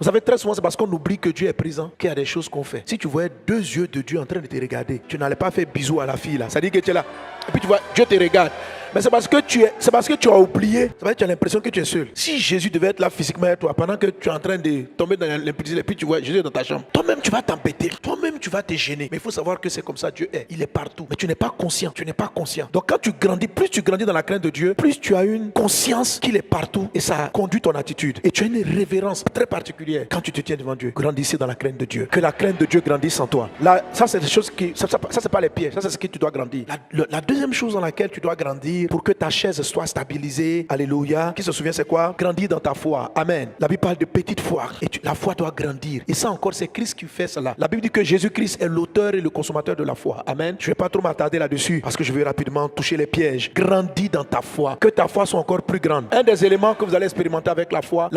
Vous savez, très souvent, c'est parce qu'on oublie que Dieu est présent qu'il y a des choses qu'on fait. Si tu voyais 2 yeux de Dieu en train de te regarder, tu n'allais pas faire bisous à la fille là. Ça dit que tu es là. Et puis tu vois, Dieu te regarde. Mais c'est parce que tu as oublié. Ça veut dire que tu as l'impression que tu es seul. Si Jésus devait être là physiquement avec toi, pendant que tu es en train de tomber dans l'impudicité, et puis tu vois Jésus dans ta chambre, toi-même tu vas t'embêter. Toi-même tu vas te gêner. Mais il faut savoir que c'est comme ça Dieu est. Il est partout. Mais tu n'es pas conscient. Tu n'es pas conscient. Donc quand tu grandis, plus tu grandis dans la crainte de Dieu, plus tu as une conscience qu'il est partout. Et ça conduit ton attitude. Et tu as une révérence très particulière quand tu te tiens devant Dieu. Grandissez dans la crainte de Dieu. Que la crainte de Dieu grandisse en toi. Là, ça c'est des choses qui... Ça c'est pas les pièges. Ça c'est ce que tu dois grandir. La deuxième chose dans laquelle tu dois grandir pour que ta chaise soit stabilisée. Alléluia. Qui se souvient c'est quoi? Grandir dans ta foi. Amen. La Bible parle de petite foi. Et la foi doit grandir. Et ça encore, c'est Christ qui fait cela. La Bible dit que Jésus-Christ est l'auteur et le consommateur de la foi. Amen. Je ne vais pas trop m'attarder là-dessus parce que je vais rapidement toucher les pièges. Grandis dans ta foi. Que ta foi soit encore plus grande. Un des éléments que vous allez expérimenter avec la foi,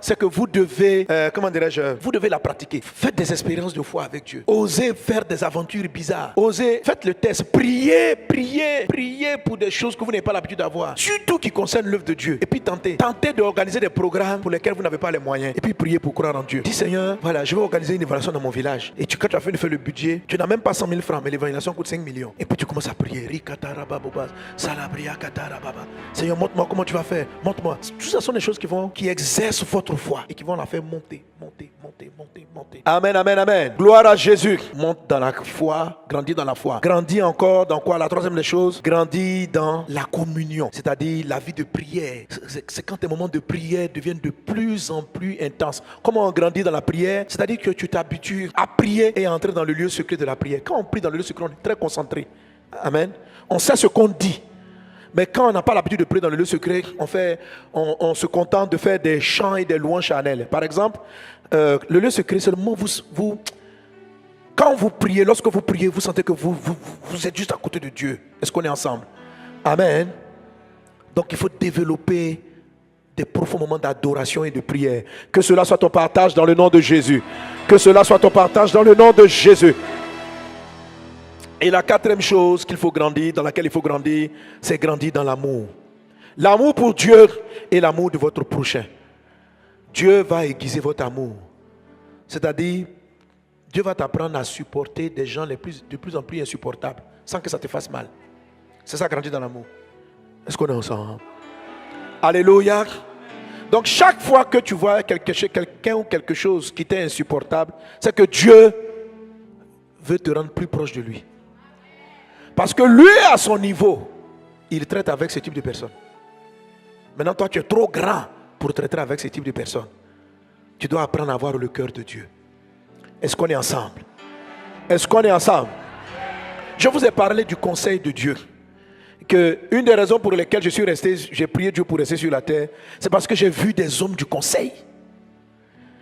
c'est que vous devez, vous devez la pratiquer. Faites des expériences de foi avec Dieu. Osez faire des aventures bizarres. Osez, faites le test. Priez pour des choses que vous n'avez pas l'habitude d'avoir. Surtout qui concerne l'œuvre de Dieu. Et puis tentez d'organiser des programmes pour lesquels vous n'avez pas les moyens. Et puis priez pour croire en Dieu. Dis Seigneur, voilà, je vais organiser une évaluation dans mon village. Et quand tu as fait le budget, tu n'as même pas 100 000 francs, mais l'évaluation coûte 5 millions. Et puis tu commences à prier. Seigneur, montre-moi comment tu vas faire. Montre-moi. Tout ça sont des choses qui exercent votre foi et qui vont la faire monter. Amen, amen, amen. Gloire à Jésus. Monte dans la foi, grandis dans la foi. Grandis encore dans quoi? La troisième des choses, grandis dans la communion. C'est-à-dire la vie de prière. C'est quand tes moments de prière deviennent de plus en plus intenses. Comment on grandit dans la prière? C'est-à-dire que tu t'habitues à prier et à entrer dans le lieu secret de la prière. Quand on prie dans le lieu secret, on est très concentré. Amen. On sait ce qu'on dit. Mais quand on n'a pas l'habitude de prier dans le lieu secret, on se contente de faire des chants et des louanges charnelles. Par exemple, le lieu secret, c'est le moment où quand vous priez, lorsque vous priez, vous sentez que vous êtes juste à côté de Dieu. Est-ce qu'on est ensemble? Amen. Donc il faut développer des profonds moments d'adoration et de prière. Que cela soit ton partage dans le nom de Jésus. Que cela soit ton partage dans le nom de Jésus. Et la quatrième chose qu'il faut grandir, dans laquelle il faut grandir, c'est grandir dans l'amour. L'amour pour Dieu et l'amour de votre prochain. Dieu va aiguiser votre amour. C'est-à-dire, Dieu va t'apprendre à supporter des gens de plus en plus insupportables, sans que ça te fasse mal. C'est ça, grandir dans l'amour. Est-ce qu'on est ensemble? Alléluia. Donc chaque fois que tu vois quelqu'un ou quelque chose qui t'est insupportable, c'est que Dieu veut te rendre plus proche de lui. Parce que lui, à son niveau, il traite avec ce type de personnes. Maintenant, toi, tu es trop grand pour traiter avec ce type de personnes. Tu dois apprendre à avoir le cœur de Dieu. Est-ce qu'on est ensemble? Est-ce qu'on est ensemble? Je vous ai parlé du conseil de Dieu. Que une des raisons pour lesquelles je suis resté, j'ai prié Dieu pour rester sur la terre, c'est parce que j'ai vu des hommes du conseil.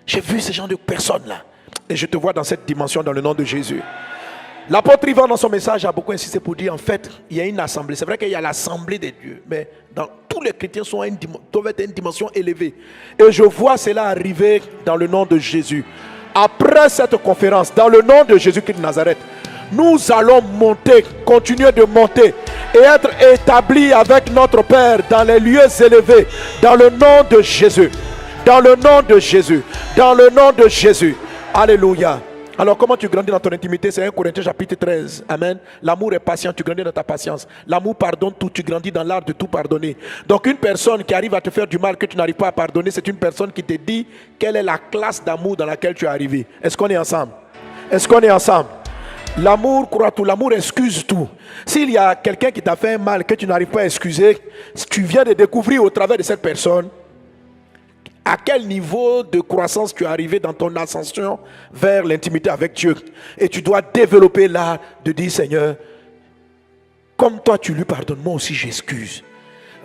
J'ai vu ces gens de personnes-là. Et je te vois dans cette dimension dans le nom de Jésus. L'apôtre Ivan, dans son message, a beaucoup insisté pour dire, en fait, il y a une assemblée. C'est vrai qu'il y a l'assemblée des dieux, mais tous les chrétiens doivent être à une dimension élevée. Et je vois cela arriver dans le nom de Jésus. Après cette conférence, dans le nom de Jésus-Christ de Nazareth, nous allons monter, continuer de monter et être établis avec notre Père dans les lieux élevés, dans le nom de Jésus. Dans le nom de Jésus. Dans le nom de Jésus. Alléluia. Alors comment tu grandis dans ton intimité? C'est 1 Corinthiens chapitre 13. Amen. L'amour est patient, tu grandis dans ta patience. L'amour pardonne tout, tu grandis dans l'art de tout pardonner. Donc une personne qui arrive à te faire du mal que tu n'arrives pas à pardonner, c'est une personne qui te dit quelle est la classe d'amour dans laquelle tu es arrivé. Est-ce qu'on est ensemble? Est-ce qu'on est ensemble? L'amour croit tout, l'amour excuse tout. S'il y a quelqu'un qui t'a fait un mal que tu n'arrives pas à excuser, tu viens de découvrir au travers de cette personne à quel niveau de croissance tu es arrivé dans ton ascension vers l'intimité avec Dieu. Et tu dois développer l'art de dire, Seigneur, comme toi tu lui pardonnes, moi aussi j'excuse.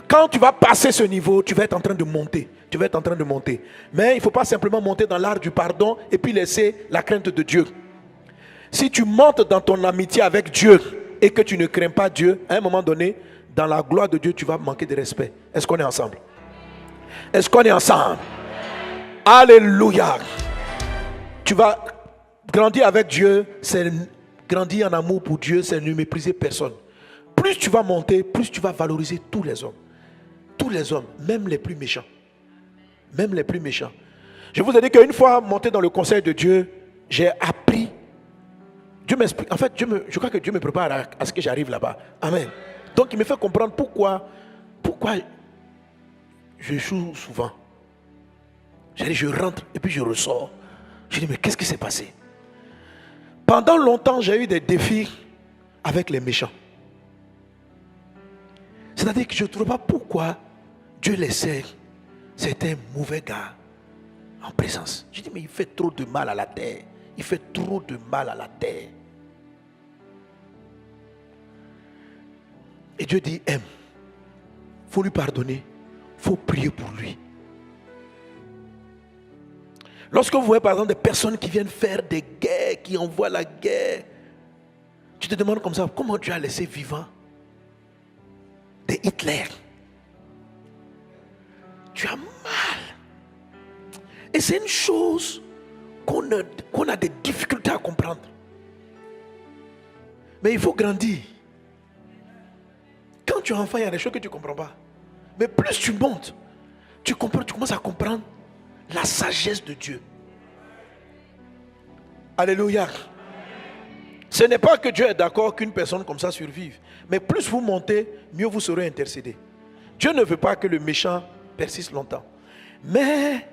Quand tu vas passer ce niveau, tu vas être en train de monter. Tu vas être en train de monter. Mais il ne faut pas simplement monter dans l'art du pardon et puis laisser la crainte de Dieu. Si tu montes dans ton amitié avec Dieu et que tu ne crains pas Dieu, à un moment donné, dans la gloire de Dieu, tu vas manquer de respect. Est-ce qu'on est ensemble? Est-ce qu'on est ensemble? Alléluia. Tu vas grandir avec Dieu, c'est grandir en amour pour Dieu, c'est ne mépriser personne. Plus tu vas monter, plus tu vas valoriser tous les hommes. Tous les hommes, même les plus méchants. Même les plus méchants. Je vous ai dit qu'une fois monté dans le conseil de Dieu, j'ai appris. Dieu m'explique. En fait, je crois que Dieu me prépare à ce que j'arrive là-bas. Amen. Donc il me fait comprendre pourquoi j'échoue souvent. J'ai dit, je rentre et puis je ressors. Je dis, mais qu'est-ce qui s'est passé? Pendant longtemps, j'ai eu des défis avec les méchants. C'est-à-dire que je ne trouve pas pourquoi Dieu laissait certains mauvais gars en présence. Je dis, mais il fait trop de mal à la terre. Il fait trop de mal à la terre. Et Dieu dit, aime. Il faut lui pardonner. Il faut prier pour lui. Lorsque vous voyez par exemple des personnes qui viennent faire des guerres, qui envoient la guerre, tu te demandes comme ça, comment Dieu a laissé vivant des Hitler? Tu as mal. Et c'est une chose qu'on a des difficultés à comprendre. Mais il faut grandir. Quand tu es enfant, il y a des choses que tu ne comprends pas. Mais plus tu montes, tu commences à comprendre la sagesse de Dieu. Alléluia. Ce n'est pas que Dieu est d'accord qu'une personne comme ça survive. Mais plus vous montez, mieux vous serez intercédé. Dieu ne veut pas que le méchant persiste longtemps. Mais,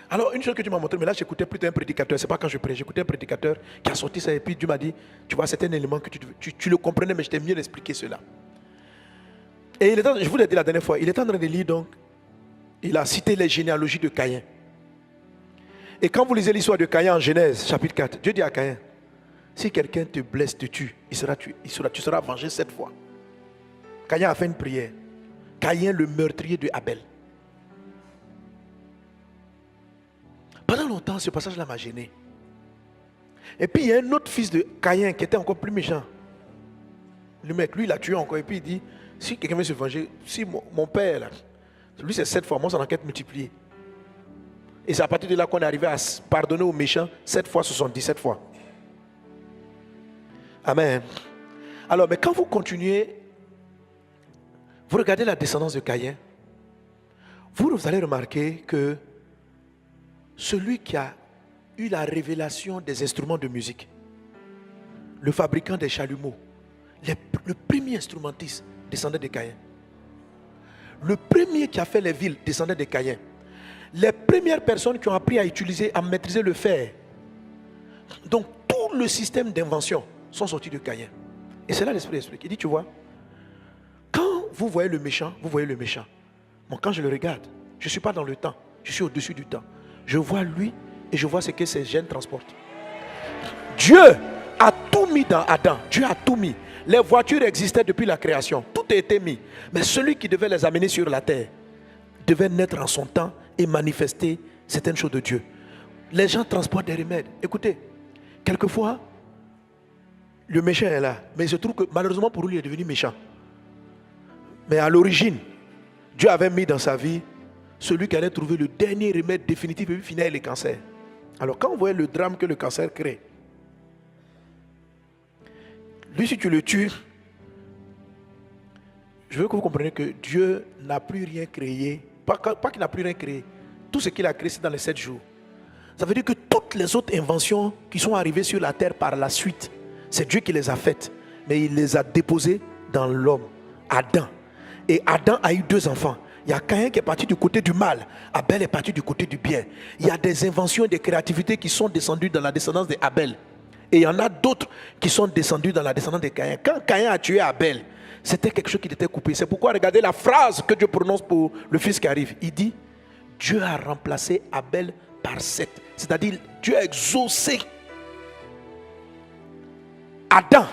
alors une chose que tu m'as montré, mais là j'écoutais plutôt un prédicateur, c'est pas quand je prêche, j'écoutais un prédicateur qui a sorti ça et puis Dieu m'a dit, tu vois, c'est un élément que tu le comprenais, mais je t'ai mieux expliqué cela. Et je vous l'ai dit la dernière fois, il est en train de lire donc, il a cité les généalogies de Caïn. Et quand vous lisez l'histoire de Caïn en Genèse, chapitre 4, Dieu dit à Caïn, si quelqu'un te blesse, te tue, tu seras vengé 7 fois. Caïn a fait une prière. Caïn, le meurtrier de Abel. Pendant longtemps, ce passage-là m'a gêné. Et puis, il y a un autre fils de Caïn qui était encore plus méchant. Le mec, lui, il a tué encore. Et puis, il dit, si quelqu'un veut se venger, si mon père, là, lui, c'est 7 fois, moi, son enquête multipliée. Et c'est à partir de là qu'on est arrivé à pardonner aux méchants 7 fois 77 fois. Amen. Alors, mais quand vous continuez, vous regardez la descendance de Caïn, vous allez remarquer que celui qui a eu la révélation des instruments de musique, le fabricant des chalumeaux, le premier instrumentiste descendait de Caïn. Le premier qui a fait les villes descendait de Caïn. Les premières personnes qui ont appris à utiliser, à maîtriser le fer. Donc tout le système d'invention sont sortis de Caïn. Et c'est là l'Esprit explique. Il dit, tu vois, quand vous voyez le méchant, vous voyez le méchant. Bon, quand je le regarde, je ne suis pas dans le temps, je suis au-dessus du temps. Je vois lui et je vois ce que ses gènes transportent. Dieu a tout mis dans Adam. Dieu a tout mis. Les voitures existaient depuis la création. Tout a été mis. Mais celui qui devait les amener sur la terre devait naître en son temps et manifester certaines choses de Dieu. Les gens transportent des remèdes. Écoutez, quelquefois, le méchant est là. Mais il se trouve que malheureusement pour lui, il est devenu méchant. Mais à l'origine, Dieu avait mis dans sa vie celui qui allait trouver le dernier remède définitif et puis finir le cancer. Alors quand vous voyez le drame que le cancer crée, lui si tu le tues, je veux que vous compreniez que Dieu n'a plus rien créé. Pas qu'il n'a plus rien créé. Tout ce qu'il a créé, c'est dans les 7 jours. Ça veut dire que toutes les autres inventions qui sont arrivées sur la terre par la suite, c'est Dieu qui les a faites. Mais il les a déposées dans l'homme, Adam. Et Adam a eu 2 enfants. Il y a Caïn qui est parti du côté du mal. Abel est parti du côté du bien. Il y a des inventions et des créativités qui sont descendues dans la descendance d'Abel. Et il y en a d'autres qui sont descendues dans la descendance de Caïn. Quand Caïn a tué Abel, c'était quelque chose qui était coupé. C'est pourquoi regardez la phrase que Dieu prononce pour le fils qui arrive. Il dit, Dieu a remplacé Abel par Seth. C'est-à-dire, Dieu a exaucé Adam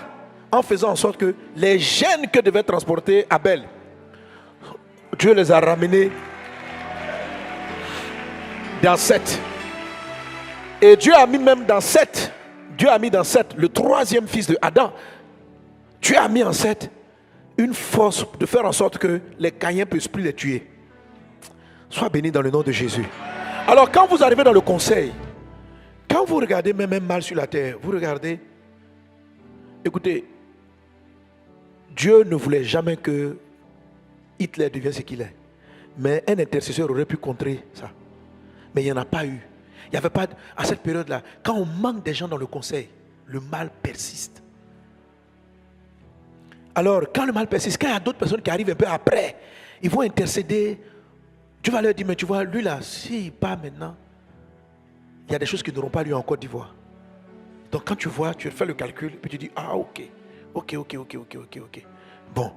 en faisant en sorte que les gènes que devait transporter Abel, Dieu les a ramenés dans Seth. Et Dieu a mis même dans Seth, Dieu a mis dans Seth le 3e fils de Adam. Dieu a mis en Seth une force de faire en sorte que les Caïns ne puissent plus les tuer. Sois béni dans le nom de Jésus. Alors quand vous arrivez dans le conseil, quand vous regardez même un mal sur la terre, vous regardez, écoutez, Dieu ne voulait jamais que Hitler devienne ce qu'il est. Mais un intercesseur aurait pu contrer ça. Mais il n'y en a pas eu. Il n'y avait pas, à cette période-là, quand on manque des gens dans le conseil, le mal persiste. Alors, quand le mal persiste, quand il y a d'autres personnes qui arrivent un peu après, ils vont intercéder. Tu vas leur dire, mais tu vois, lui là, s'il part maintenant, il y a des choses qui n'auront pas lieu en Côte d'Ivoire. Donc quand tu vois, tu fais le calcul, et puis tu dis, ah ok. Bon.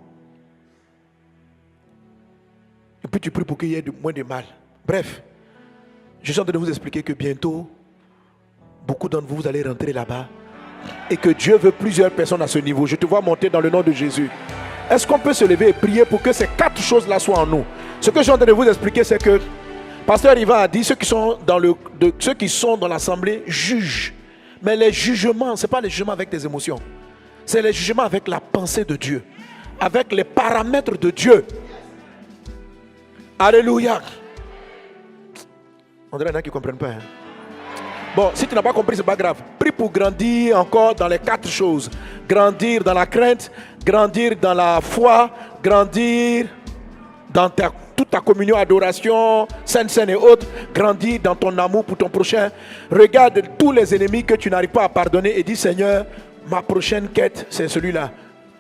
Et puis tu pries pour qu'il y ait moins de mal. Bref, je suis en train de vous expliquer que bientôt, beaucoup d'entre vous, vous allez rentrer là-bas. Et que Dieu veut plusieurs personnes à ce niveau. Je te vois monter dans le nom de Jésus. Est-ce qu'on peut se lever et prier pour que ces 4 choses-là soient en nous? Ce que je suis en train de vous expliquer, c'est que Pasteur Ivan a dit, ceux qui sont dans l'assemblée jugent. Mais les jugements, ce n'est pas les jugements avec tes émotions. C'est les jugements avec la pensée de Dieu. Avec les paramètres de Dieu. Alléluia. On dirait qu'il y en a qui ne comprennent pas. Hein? Bon, si tu n'as pas compris, ce n'est pas grave. Prie pour grandir encore dans les 4 choses. Grandir dans la crainte, grandir dans la foi, grandir dans toute ta communion, adoration, sainte et autres, grandir dans ton amour pour ton prochain. Regarde tous les ennemis que tu n'arrives pas à pardonner et dis, Seigneur, ma prochaine quête, c'est celui-là.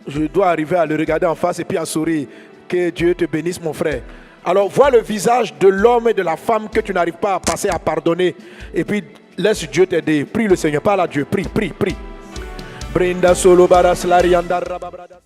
Je dois arriver à le regarder en face et puis à sourire. Que Dieu te bénisse, mon frère. Alors, vois le visage de l'homme et de la femme que tu n'arrives pas à passer à pardonner. Et puis, laisse Dieu t'aider. Prie le Seigneur, parle à Dieu. Prie. Brinda solo baras larianda rababrada.